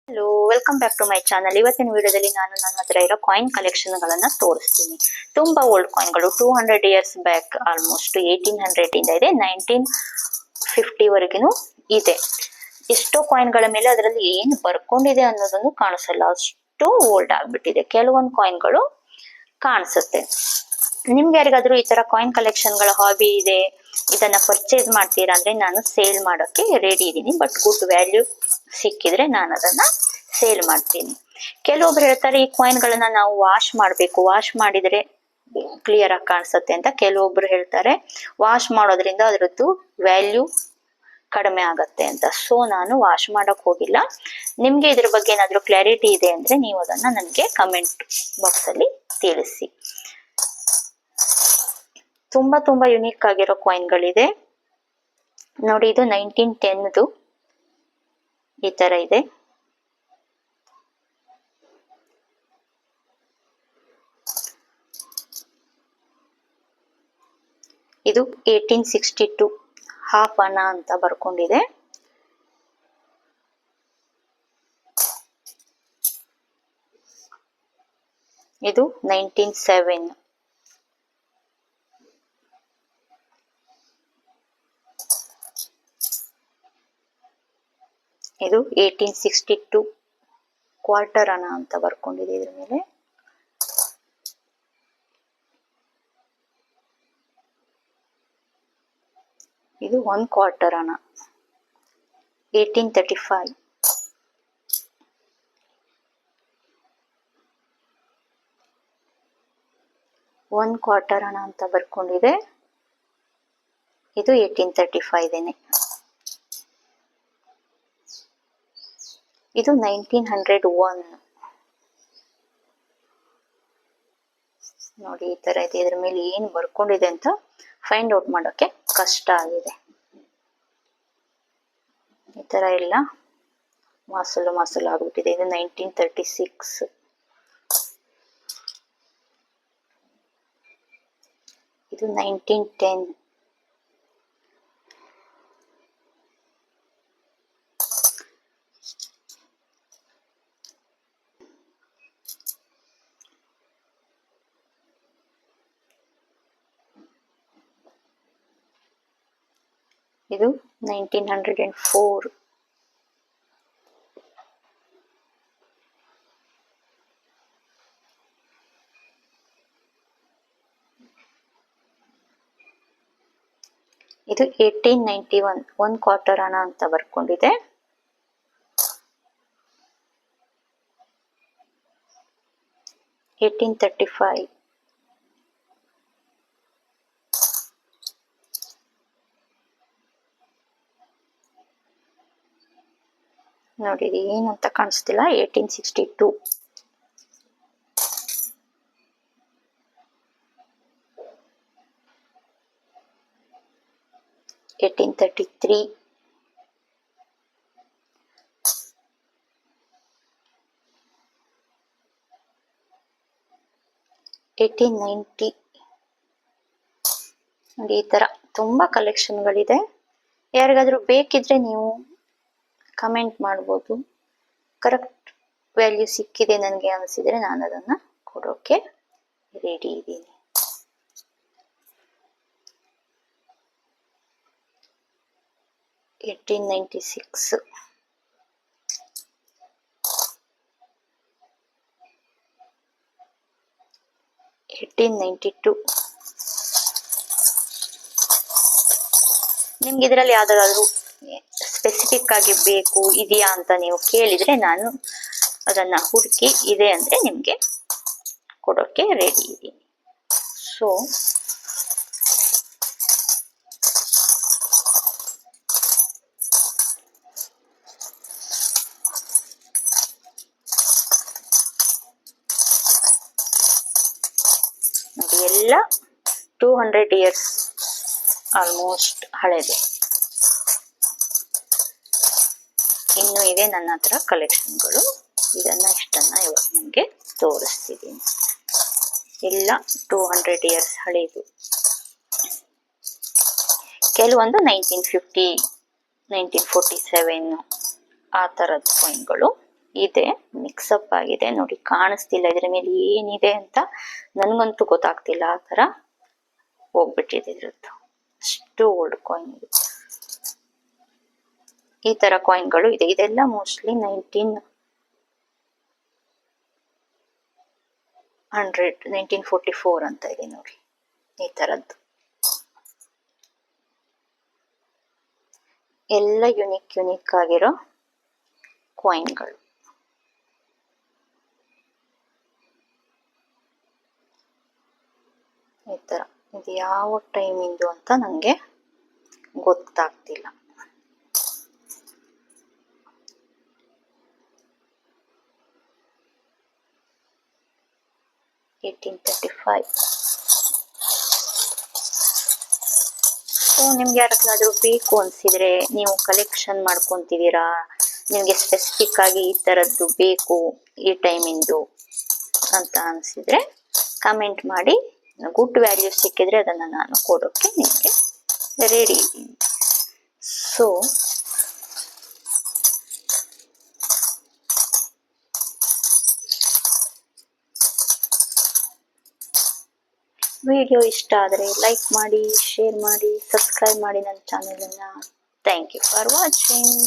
Hello, welcome back to my channel. ಇವತ್ತಿನ ವಿಡಿಯೋದಲ್ಲಿ ನಾನು ನನ್ನ ಹತ್ರ ಇರೋ ಕಾಯಿನ್ ಕಲೆಕ್ಷನ್ ಗಳನ್ನ ತೋರಿಸ್ತೀನಿ. ತುಂಬಾ ಓಲ್ಡ್ ಕಾಯಿನ್ಗಳು, 200 ಇಯರ್ಸ್ ಬ್ಯಾಕ್, ಆಲ್ಮೋಸ್ಟ್ 1800 ಇಂದ ಇದೆ, 1950 ವರೆಗೂ ಇದೆ. ಎಷ್ಟೋ ಕಾಯಿನ್ಗಳ ಮೇಲೆ ಅದರಲ್ಲಿ ಏನು ಬರ್ಕೊಂಡಿದೆ ಅನ್ನೋದನ್ನು ಕಾಣಿಸಲ್ಲ, ಅಷ್ಟು ಓಲ್ಡ್ ಆಗ್ಬಿಟ್ಟಿದೆ. ಕೆಲವೊಂದು ಕಾಯಿನ್ಗಳು ಕಾಣಿಸುತ್ತೆ. ನಿಮ್ಗೆ ಯಾರಿಗಾದ್ರೂ ಈ ತರ ಕಾಯಿನ್ ಕಲೆಕ್ಷನ್ ಗಳ ಹಾಬಿ ಇದೆ, ಇದನ್ನ ಪರ್ಚೇಸ್ ಮಾಡ್ತೀರಾ ಅಂದ್ರೆ ನಾನು ಸೇಲ್ ಮಾಡೋಕೆ ರೆಡಿ ಇದ್ದೀನಿ. ಬಟ್ ಗುಡ್ ವ್ಯಾಲ್ಯೂ ಸಿಕ್ಕಿದ್ರೆ ನಾನು ಅದನ್ನ ಸೇಲ್ ಮಾಡ್ತೀನಿ. ಕೆಲವೊಬ್ರು ಹೇಳ್ತಾರೆ ಈ ಕಾಯಿನ್ ಗಳನ್ನ ನಾವು ವಾಶ್ ಮಾಡ್ಬೇಕು, ವಾಶ್ ಮಾಡಿದ್ರೆ ಕ್ಲಿಯರ್ ಆಗಿ ಕಾಣಿಸುತ್ತೆ ಅಂತ. ಕೆಲವೊಬ್ರು ಹೇಳ್ತಾರೆ ವಾಶ್ ಮಾಡೋದ್ರಿಂದ ಅದರದ್ದು ವ್ಯಾಲ್ಯೂ ಕಡಿಮೆ ಆಗತ್ತೆ ಅಂತ. ಸೊ ನಾನು ವಾಶ್ ಮಾಡಕ್ ಹೋಗಿಲ್ಲ. ನಿಮ್ಗೆ ಇದ್ರ ಬಗ್ಗೆ ಏನಾದ್ರೂ ಕ್ಲಾರಿಟಿ ಇದೆ ಅಂದ್ರೆ ನೀವು ಅದನ್ನ ನನಗೆ ಕಮೆಂಟ್ ಬಾಕ್ಸ್ ಅಲ್ಲಿ ತಿಳಿಸಿ. ತುಂಬಾ ಯುನೀಕ್ ಆಗಿರೋ ಕಾಯಿನ್ಗಳಿದೆ ನೋಡಿ. ಇದು 1910 ಈ ತರ ಇದೆ. ಇದು 1862 ಹಾಫ್ ಅನಾ ಅಂತ ಬರ್ಕೊಂಡಿದೆ. ಇದು 1907. ಇದು 1862 ಕ್ವಾರ್ಟರ್ ಅನಾ ಅಂತ ಬರ್ಕೊಂಡಿದೆ ಇದ್ರ ಮೇಲೆ. ಇದು 1 ಕ್ವಾರ್ಟರ್ ಅನಾ 1835. ಒನ್ ಕ್ವಾರ್ಟರ್ ಅನಾ ಅಂತ ಬರ್ಕೊಂಡಿದೆ. ಇದು 1835 ದೇನೆ. ಇದು 1901 ನೋಡಿ. ಈ ತರ ಇದೆ. ಇದ್ರ ಮೇಲೆ ಏನ್ ಬರ್ಕೊಂಡಿದೆ ಅಂತ ಫೈಂಡ್ ಔಟ್ ಮಾಡೋಕೆ ಕಷ್ಟ ಆಗಿದೆ. ಈ ತರ ಎಲ್ಲ ಮಾಸಲು ಆಗ್ಬಿಟ್ಟಿದೆ. ಇದು 1936. ಇದು 1910. ಇದು 1904. ಇದು 1891 1 ಕ್ವಾರ್ಟರ್ ಅನಾ ಅಂತ ಬರ್ಕೊಂಡಿದೆ. $1835. ನೋಡಿ ಏನು ಅಂತ ಕಾಣಿಸ್ತಿಲ್ಲ. 1862. $1833. 1890. ನೋಡಿ ಈ ತರ ತುಂಬಾ ಕಲೆಕ್ಷನ್ಗಳಿದೆ. ಯಾರಿಗಾದ್ರೂ ಬೇಕಿದ್ರೆ ನೀವು ಕಮೆಂಟ್ ಮಾಡ್ಬೋದು. ಕರೆಕ್ಟ್ ವ್ಯಾಲ್ಯೂ ಸಿಕ್ಕಿದೆ ನನಗೆ ಅನಿಸಿದ್ರೆ ನಾನು ಅದನ್ನ ಕೊಡೋಕೆ ರೆಡಿ ಇದ್ದೀನಿ. $1896. $1892. ನಿಮ್ಗೆ ಇದರಲ್ಲಿ ಯಾವ್ದಾದ್ರು ಸ್ಪೆಸಿಫಿಕ್ ಆಗಿ ಬೇಕು ಇದೆಯಾ ಅಂತ ನೀವು ಕೇಳಿದ್ರೆ ನಾನು ಅದನ್ನ ಹುಡುಕಿ ಇದೆ ಅಂದ್ರೆ ನಿಮ್ಗೆ ಕೊಡೋಕೆ ರೆಡಿ ಇದ್ದೀನಿ. ಸೊ ಎಲ್ಲ 200 ಇಯರ್ಸ್ ಆಲ್ಮೋಸ್ಟ್ ಹಳೆದು. ಇನ್ನು ಇದೆ ನನ್ನ ಹತ್ರ ಕಲೆಕ್ಷನ್ಗಳು. ಇಷ್ಟನ್ನ ಇವಾಗ ನಿಮಗೆ ತೋರಿಸ್ತಿದ್ದೀನಿ. ಎಲ್ಲ 200 ಇಯರ್ಸ್ ಹಳೆದು. ಕೆಲವೊಂದು 1950, 1947 ಆ ತರದ ಕಾಯಿನ್ಗಳು. ಇದೆ, ಮಿಕ್ಸಪ್ ಆಗಿದೆ ನೋಡಿ, ಕಾಣಿಸ್ತಿಲ್ಲ ಇದ್ರ ಮೇಲೆ ಏನಿದೆ ಅಂತ, ನನ್ಗಂತೂ ಗೊತ್ತಾಗ್ತಿಲ್ಲ. ಆ ತರ ಹೋಗ್ಬಿಟ್ಟಿದೆ ಇದ್ರದ್ದು, ಅಷ್ಟು ಓಲ್ಡ್ ಕಾಯಿನ್ ಇದೆ. ಈ ತರ ಕಾಯಿನ್ಗಳು ಇದೆ. ಇದೆಲ್ಲ ಮೋಸ್ಟ್ಲಿ 1944 ಅಂತ ಇದೆ ನೋಡಿ, ಈ ತರದ್ದು ಎಲ್ಲ ಯುನಿಕ್ ಆಗಿರೋ ಕಾಯಿನ್ಗಳು. ಈ ತರ ಇದು ಯಾವ ಟೈಮಿಂದು ಅಂತ ನಂಗೆ ಗೊತ್ತಾಗ್ತಿಲ್ಲ. ಸೊ ನಿಮ್ಗೆ ಯಾರಾದ್ರೂ ಬೇಕು ಅನ್ಸಿದ್ರೆ, ನೀವು ಕಲೆಕ್ಷನ್ ಮಾಡ್ಕೊಂತಿದ್ದೀರಾ, ನಿಮ್ಗೆ ಸ್ಪೆಸಿಫಿಕ್ ಆಗಿ ಈ ತರದ್ದು ಬೇಕು ಈ ಟೈಮಿಂದು ಅಂತ ಅನ್ಸಿದ್ರೆ ಕಮೆಂಟ್ ಮಾಡಿ. ಗುಡ್ ವ್ಯಾಲ್ಯೂ ಸಿಕ್ಕಿದ್ರೆ ಅದನ್ನ ನಾನು ಕೊಡೋಕೆ ನಿಮಗೆ ರೆಡಿ ಇದ್ದೀನಿ. ಸೊ ವಿಡಿಯೋ ಇಷ್ಟ ಆದರೆ ಲೈಕ್ ಮಾಡಿ, ಶೇರ್ ಮಾಡಿ, ಸಬ್ಸ್ಕ್ರೈಬ್ ಮಾಡಿ ನನ್ನ ಚಾನೆಲನ್ನು. Thank you for watching.